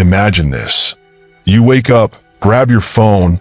Imagine this. You wake up, grab your phone,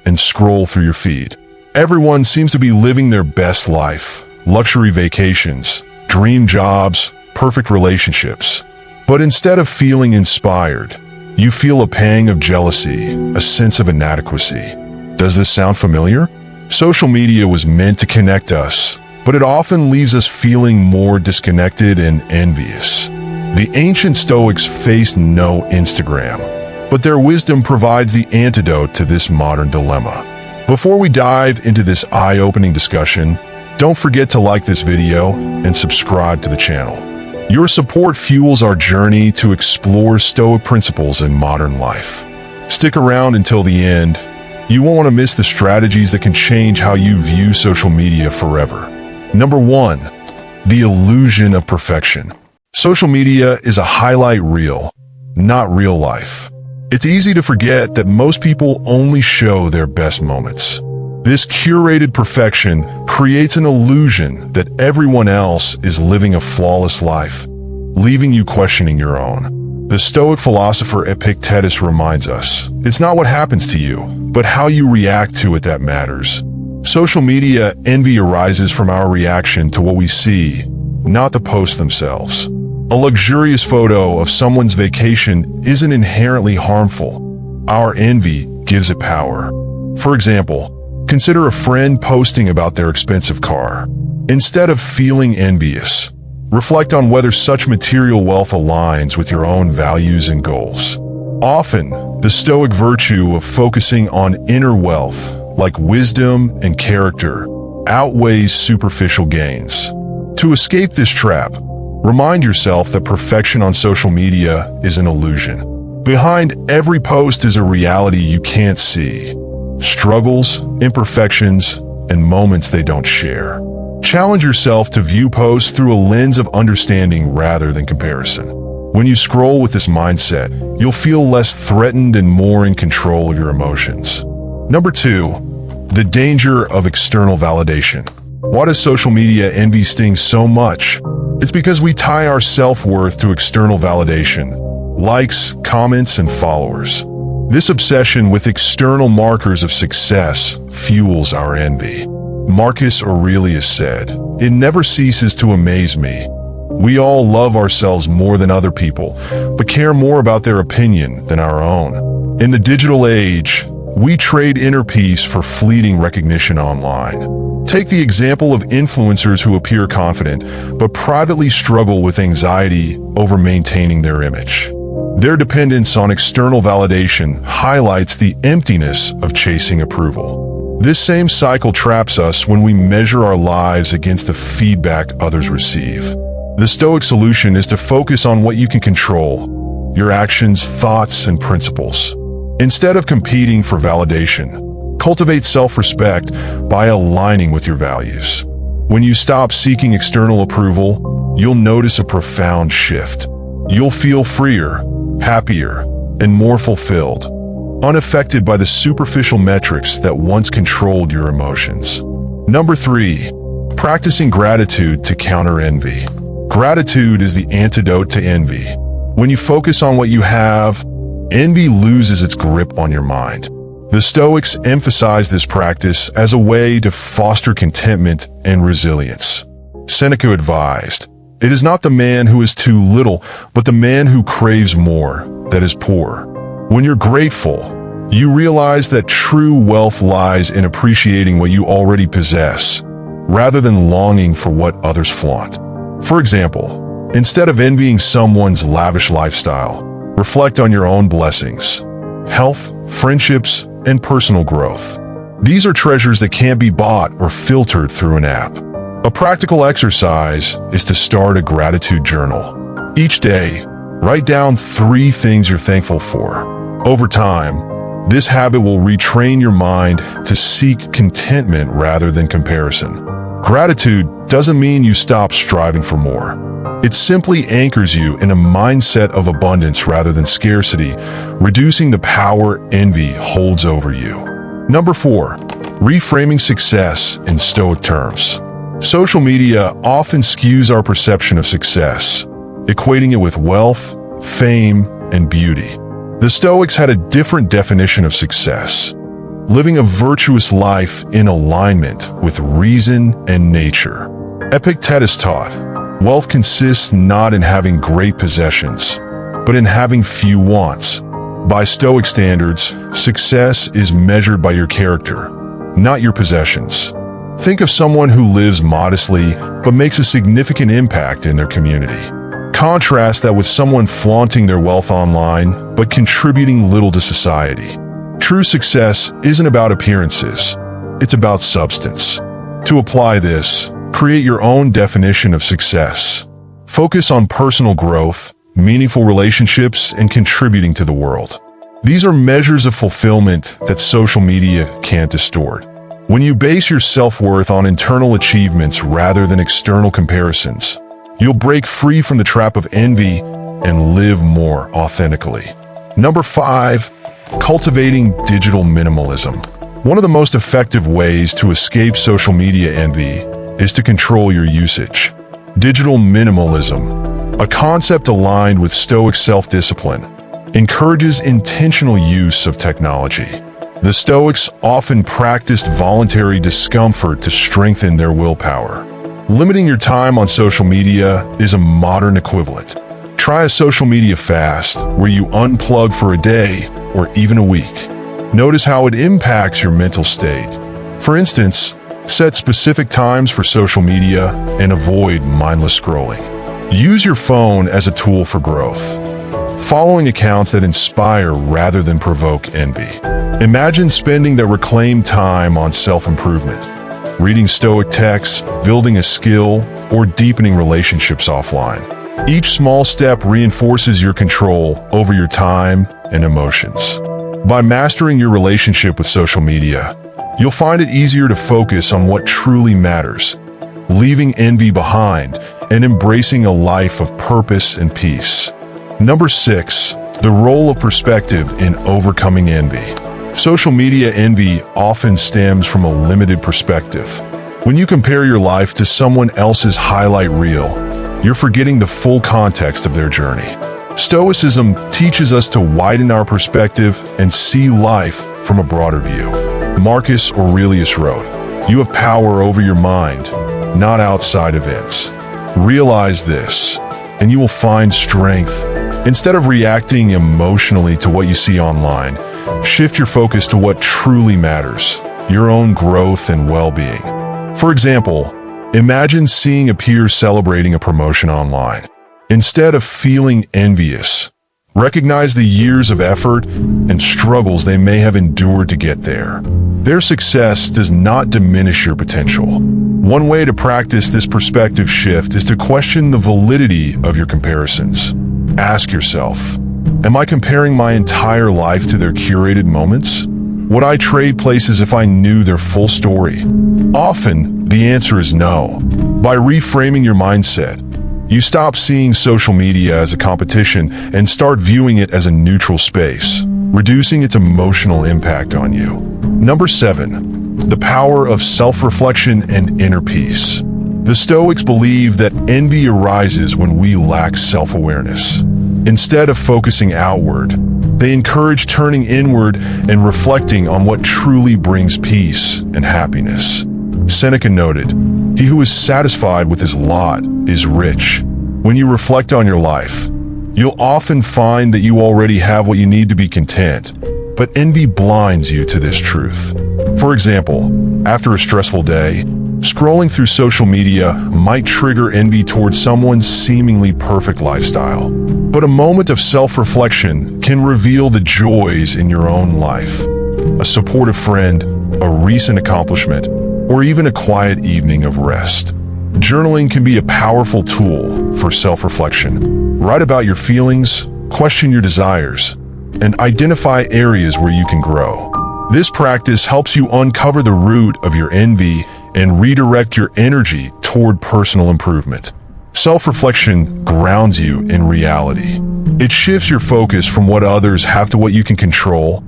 and scroll through your feed. Everyone seems to be living their best life. Luxury vacations, dream jobs, perfect relationships. But instead of feeling inspired, you feel a pang of jealousy, a sense of inadequacy. Does this sound familiar? Social media was meant to connect us, but it often leaves us feeling more disconnected and envious. The ancient Stoics faced no Instagram, but their wisdom provides the antidote to this modern dilemma. Before we dive into this eye-opening discussion, don't forget to like this video and subscribe to the channel. Your support fuels our journey to explore Stoic principles in modern life. Stick around until the end. You won't want to miss the strategies that can change how you view social media forever. Number 1, the illusion of perfection. Social media is a highlight reel, not real life. It's easy to forget that most people only show their best moments. This curated perfection creates an illusion that everyone else is living a flawless life, leaving you questioning your own. The Stoic philosopher Epictetus reminds us, it's not what happens to you, but how you react to it that matters. Social media envy arises from our reaction to what we see, not the posts themselves. A luxurious photo of someone's vacation isn't inherently harmful. Our envy gives it power. For example, consider a friend posting about their expensive car. Instead of feeling envious, reflect on whether such material wealth aligns with your own values and goals. Often, the Stoic virtue of focusing on inner wealth, like wisdom and character, outweighs superficial gains. To escape this trap, remind yourself that perfection on social media is an illusion. Behind every post is a reality you can't see. Struggles, imperfections, and moments they don't share. Challenge yourself to view posts through a lens of understanding rather than comparison. When you scroll with this mindset, you'll feel less threatened and more in control of your emotions. Number 2, the danger of external validation. Why does social media envy sting so much? It's because we tie our self-worth to external validation, likes, comments, and followers. This obsession with external markers of success fuels our envy. Marcus Aurelius said, "It never ceases to amaze me. We all love ourselves more than other people, but care more about their opinion than our own." In the digital age, we trade inner peace for fleeting recognition online. Take the example of influencers who appear confident, but privately struggle with anxiety over maintaining their image. Their dependence on external validation highlights the emptiness of chasing approval. This same cycle traps us when we measure our lives against the feedback others receive. The Stoic solution is to focus on what you can control, your actions, thoughts, and principles. Instead of competing for validation, cultivate self-respect by aligning with your values. When you stop seeking external approval, you'll notice a profound shift. You'll feel freer, happier, and more fulfilled, unaffected by the superficial metrics that once controlled your emotions. Number 3, practicing gratitude to counter envy. Gratitude is the antidote to envy. When you focus on what you have, envy loses its grip on your mind. The Stoics emphasize this practice as a way to foster contentment and resilience. Seneca advised, "It is not the man who is too little, but the man who craves more, that is poor." When you're grateful, you realize that true wealth lies in appreciating what you already possess, rather than longing for what others flaunt. For example, instead of envying someone's lavish lifestyle, reflect on your own blessings, health, friendships, and personal growth. These are treasures that can't be bought or filtered through an app. A practical exercise is to start a gratitude journal. Each day, write down 3 things you're thankful for. Over time, this habit will retrain your mind to seek contentment rather than comparison. Gratitude doesn't mean you stop striving for more. It simply anchors you in a mindset of abundance rather than scarcity, reducing the power envy holds over you. Number 4, reframing success in Stoic terms. Social media often skews our perception of success, equating it with wealth, fame, and beauty. The Stoics had a different definition of success: living a virtuous life in alignment with reason and nature. Epictetus taught, wealth consists not in having great possessions, but in having few wants. By Stoic standards, success is measured by your character, not your possessions. Think of someone who lives modestly but makes a significant impact in their community. Contrast that with someone flaunting their wealth online but contributing little to society. True success isn't about appearances, it's about substance. To apply this, create your own definition of success. Focus on personal growth, meaningful relationships, and contributing to the world. These are measures of fulfillment that social media can't distort. When you base your self-worth on internal achievements rather than external comparisons, you'll break free from the trap of envy and live more authentically. Number 5, cultivating digital minimalism. One of the most effective ways to escape social media envy is to control your usage. Digital minimalism, a concept aligned with Stoic self-discipline, encourages intentional use of technology. The Stoics often practiced voluntary discomfort to strengthen their willpower. Limiting your time on social media is a modern equivalent. Try a social media fast where you unplug for a day or even a week. Notice how it impacts your mental state. For instance, set specific times for social media and avoid mindless scrolling. Use your phone as a tool for growth, following accounts that inspire rather than provoke envy. Imagine spending that reclaimed time on self-improvement, reading Stoic texts, building a skill, or deepening relationships offline. Each small step reinforces your control over your time and emotions. By mastering your relationship with social media, you'll find it easier to focus on what truly matters, leaving envy behind and embracing a life of purpose and peace. Number 6, the role of perspective in overcoming envy. Social media envy often stems from a limited perspective. When you compare your life to someone else's highlight reel, you're forgetting the full context of their journey. Stoicism teaches us to widen our perspective and see life from a broader view. Marcus Aurelius wrote, "You have power over your mind, not outside events. Realize this, and you will find strength. Instead of reacting emotionally to what you see online, shift your focus to what truly matters, your own growth and well-being." For example, imagine seeing a peer celebrating a promotion online. Instead of feeling envious, recognize the years of effort and struggles they may have endured to get there. Their success does not diminish your potential. One way to practice this perspective shift is to question the validity of your comparisons. Ask yourself, am I comparing my entire life to their curated moments? Would I trade places if I knew their full story? Often, the answer is no. By reframing your mindset, you stop seeing social media as a competition and start viewing it as a neutral space, reducing its emotional impact on you. Number 7, the power of self-reflection and inner peace. The Stoics believe that envy arises when we lack self-awareness. Instead of focusing outward, they encourage turning inward and reflecting on what truly brings peace and happiness. Seneca noted, "He who is satisfied with his lot is rich." When you reflect on your life, you'll often find that you already have what you need to be content, but envy blinds you to this truth. For example, after a stressful day, scrolling through social media might trigger envy towards someone's seemingly perfect lifestyle. But a moment of self-reflection can reveal the joys in your own life. A supportive friend, a recent accomplishment, or even a quiet evening of rest. Journaling can be a powerful tool for self-reflection. Write about your feelings, question your desires, and identify areas where you can grow. This practice helps you uncover the root of your envy and redirect your energy toward personal improvement. Self-reflection grounds you in reality. It shifts your focus from what others have to what you can control,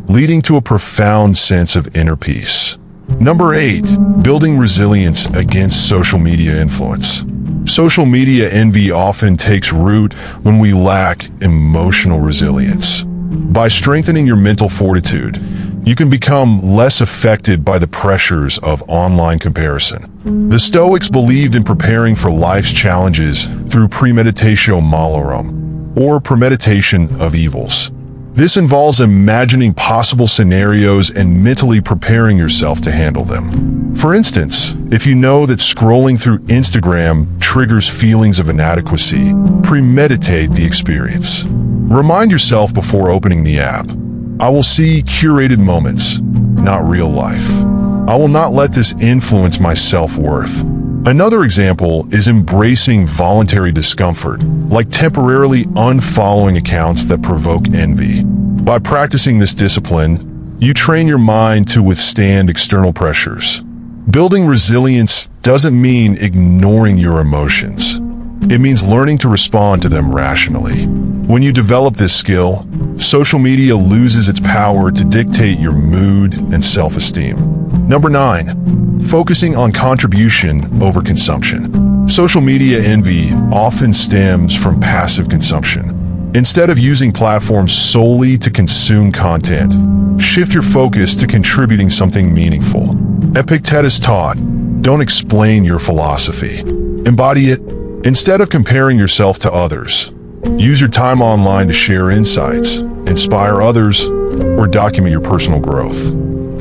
leading to a profound sense of inner peace. Number 8, building resilience against social media influence. Social media envy often takes root when we lack emotional resilience. By strengthening your mental fortitude, you can become less affected by the pressures of online comparison. The Stoics believed in preparing for life's challenges through premeditatio malorum, or premeditation of evils. This involves imagining possible scenarios and mentally preparing yourself to handle them. For instance, if you know that scrolling through Instagram triggers feelings of inadequacy, premeditate the experience. Remind yourself before opening the app, I will see curated moments, not real life. I will not let this influence my self-worth. Another example is embracing voluntary discomfort, like temporarily unfollowing accounts that provoke envy. By practicing this discipline, you train your mind to withstand external pressures. Building resilience doesn't mean ignoring your emotions. It means learning to respond to them rationally. When you develop this skill, social media loses its power to dictate your mood and self-esteem. Number 9, focusing on contribution over consumption. Social media envy often stems from passive consumption. Instead of using platforms solely to consume content, shift your focus to contributing something meaningful. Epictetus taught, don't explain your philosophy. Embody it. Instead of comparing yourself to others, use your time online to share insights, inspire others, or document your personal growth.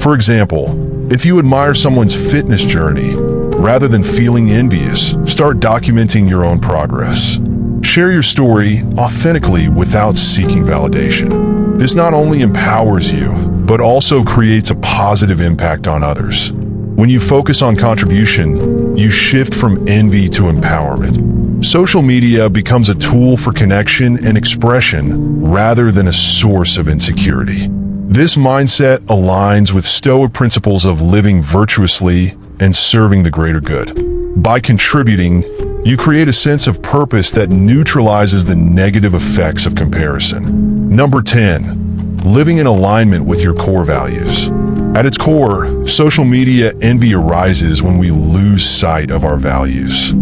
For example, if you admire someone's fitness journey, rather than feeling envious, start documenting your own progress. Share your story authentically without seeking validation. This not only empowers you, but also creates a positive impact on others. When you focus on contribution, you shift from envy to empowerment. Social media becomes a tool for connection and expression rather than a source of insecurity. This mindset aligns with Stoic principles of living virtuously and serving the greater good. By contributing, you create a sense of purpose that neutralizes the negative effects of comparison. Number 10, living in alignment with your core values. At its core, social media envy arises when we lose sight of our values.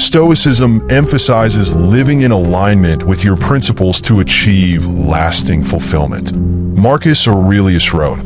Stoicism emphasizes living in alignment with your principles to achieve lasting fulfillment. Marcus Aurelius wrote,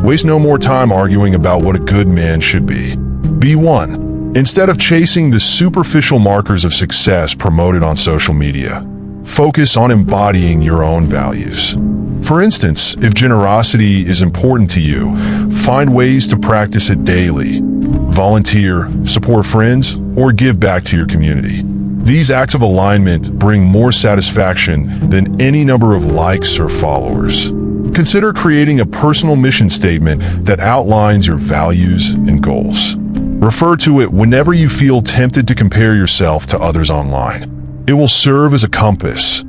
"Waste no more time arguing about what a good man should be. Be one." Instead of chasing the superficial markers of success promoted on social media, focus on embodying your own values. For instance, if generosity is important to you, find ways to practice it daily. Volunteer, support friends, or give back to your community. These acts of alignment bring more satisfaction than any number of likes or followers. Consider creating a personal mission statement that outlines your values and goals. Refer to it whenever you feel tempted to compare yourself to others online. It will serve as a compass,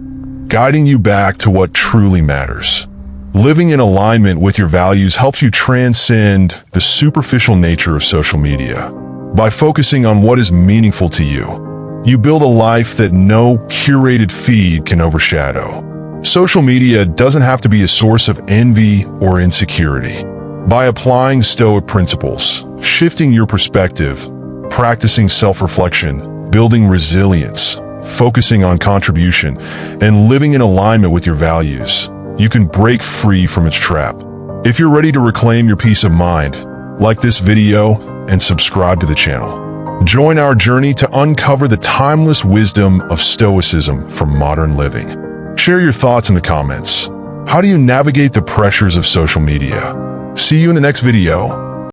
guiding you back to what truly matters. Living in alignment with your values helps you transcend the superficial nature of social media. By focusing on what is meaningful to you, you build a life that no curated feed can overshadow. Social media doesn't have to be a source of envy or insecurity. By applying Stoic principles, shifting your perspective, practicing self-reflection, building resilience, focusing on contribution, and living in alignment with your values, you can break free from its trap. If you're ready to reclaim your peace of mind, like this video and subscribe to the channel. Join our journey to uncover the timeless wisdom of Stoicism for modern living. Share your thoughts in the comments. How do you navigate the pressures of social media? See you in the next video.